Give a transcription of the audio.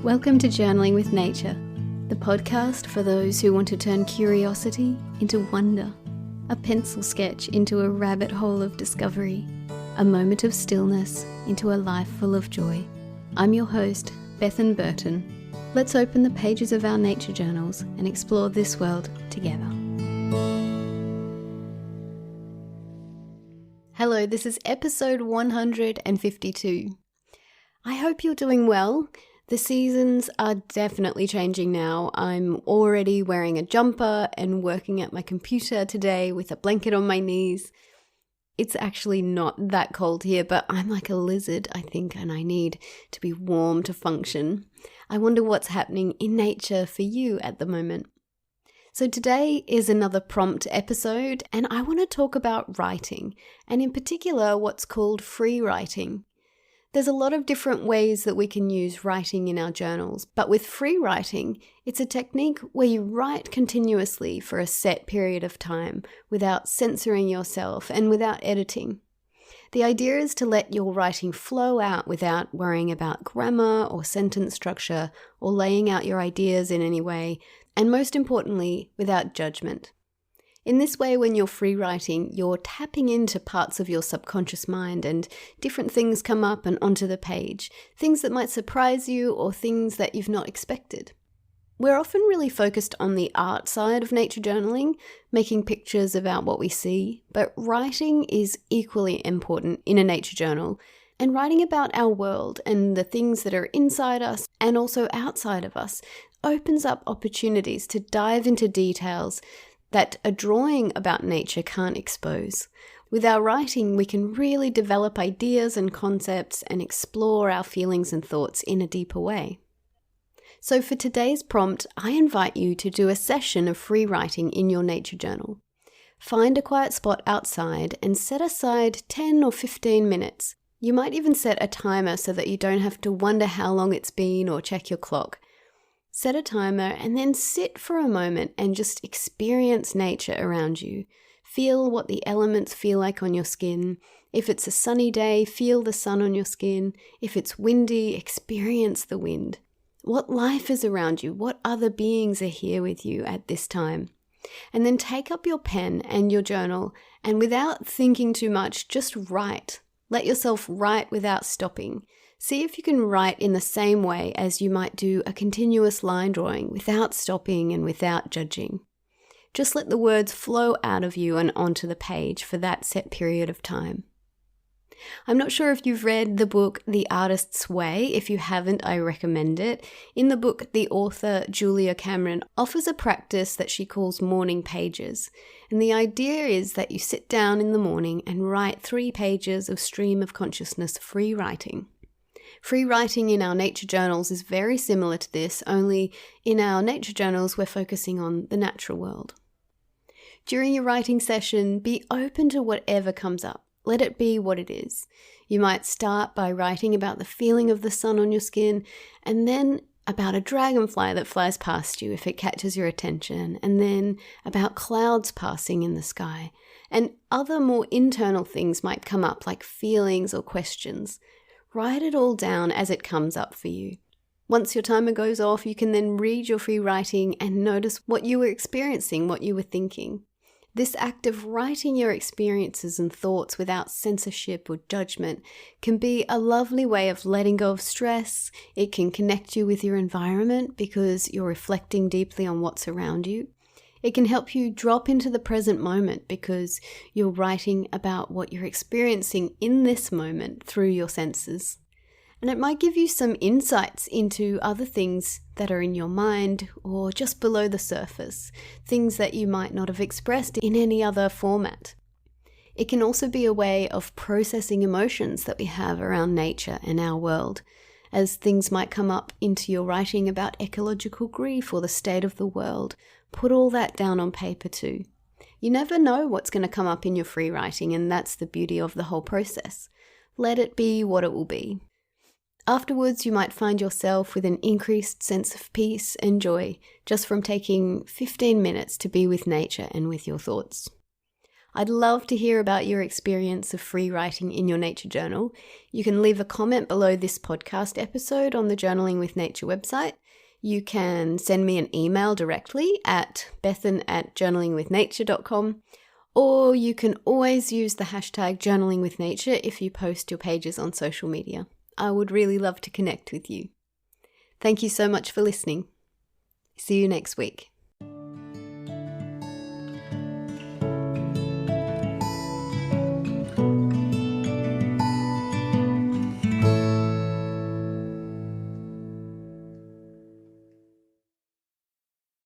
Welcome to Journaling with Nature, the podcast for those who want to turn curiosity into wonder, a pencil sketch into a rabbit hole of discovery, a moment of stillness into a life full of joy. I'm your host, Bethan Burton. Let's open the pages of our nature journals and explore this world together. Hello, this is episode 152. I hope you're doing well. The seasons are definitely changing now. I'm already wearing a jumper and working at my computer today with a blanket on my knees. It's actually not that cold here, but I'm like a lizard, I think, and I need to be warm to function. I wonder what's happening in nature for you at the moment. So today is another prompt episode, and I want to talk about writing, and in particular what's called free writing. There's a lot of different ways that we can use writing in our journals, but with free writing, it's a technique where you write continuously for a set period of time without censoring yourself and without editing. The idea is to let your writing flow out without worrying about grammar or sentence structure or laying out your ideas in any way, and most importantly, without judgment. In this way, when you're free writing, you're tapping into parts of your subconscious mind and different things come up and onto the page, things that might surprise you or things that you've not expected. We're often really focused on the art side of nature journaling, making pictures about what we see, but writing is equally important in a nature journal, and writing about our world and the things that are inside us and also outside of us opens up opportunities to dive into details that a drawing about nature can't expose. With our writing, we can really develop ideas and concepts and explore our feelings and thoughts in a deeper way. So for today's prompt, I invite you to do a session of free writing in your nature journal. Find a quiet spot outside and set aside 10 or 15 minutes. You might even set a timer so that you don't have to wonder how long it's been or check your clock. Set a timer and then sit for a moment and just experience nature around you. Feel what the elements feel like on your skin. If it's a sunny day, feel the sun on your skin. If it's windy, experience the wind. What life is around you? What other beings are here with you at this time? And then take up your pen and your journal and without thinking too much, just write. Let yourself write without stopping. See if you can write in the same way as you might do a continuous line drawing without stopping and without judging. Just let the words flow out of you and onto the page for that set period of time. I'm not sure if you've read the book The Artist's Way. If you haven't, I recommend it. In the book, the author, Julia Cameron, offers a practice that she calls morning pages. And the idea is that you sit down in the morning and write 3 pages of stream of consciousness free writing. Free writing in our nature journals is very similar to this, only in our nature journals we're focusing on the natural world. During your writing session, be open to whatever comes up. Let it be what it is. You might start by writing about the feeling of the sun on your skin, and then about a dragonfly that flies past you if it catches your attention, and then about clouds passing in the sky. And other more internal things might come up like feelings or questions. Write it all down as it comes up for you. Once your timer goes off, you can then read your free writing and notice what you were experiencing, what you were thinking. This act of writing your experiences and thoughts without censorship or judgment can be a lovely way of letting go of stress. It can connect you with your environment because you're reflecting deeply on what's around you. It can help you drop into the present moment because you're writing about what you're experiencing in this moment through your senses. And it might give you some insights into other things that are in your mind or just below the surface, things that you might not have expressed in any other format. It can also be a way of processing emotions that we have around nature and our world, as things might come up into your writing about ecological grief or the state of the world. Put all that down on paper too. You never know what's going to come up in your free writing, and that's the beauty of the whole process. Let it be what it will be. Afterwards, you might find yourself with an increased sense of peace and joy just from taking 15 minutes to be with nature and with your thoughts. I'd love to hear about your experience of free writing in your nature journal. You can leave a comment below this podcast episode on the Journaling with Nature website. You can send me an email directly at bethan@journalingwithnature.com, or you can always use the hashtag journalingwithnature if you post your pages on social media. I would really love to connect with you. Thank you so much for listening. See you next week.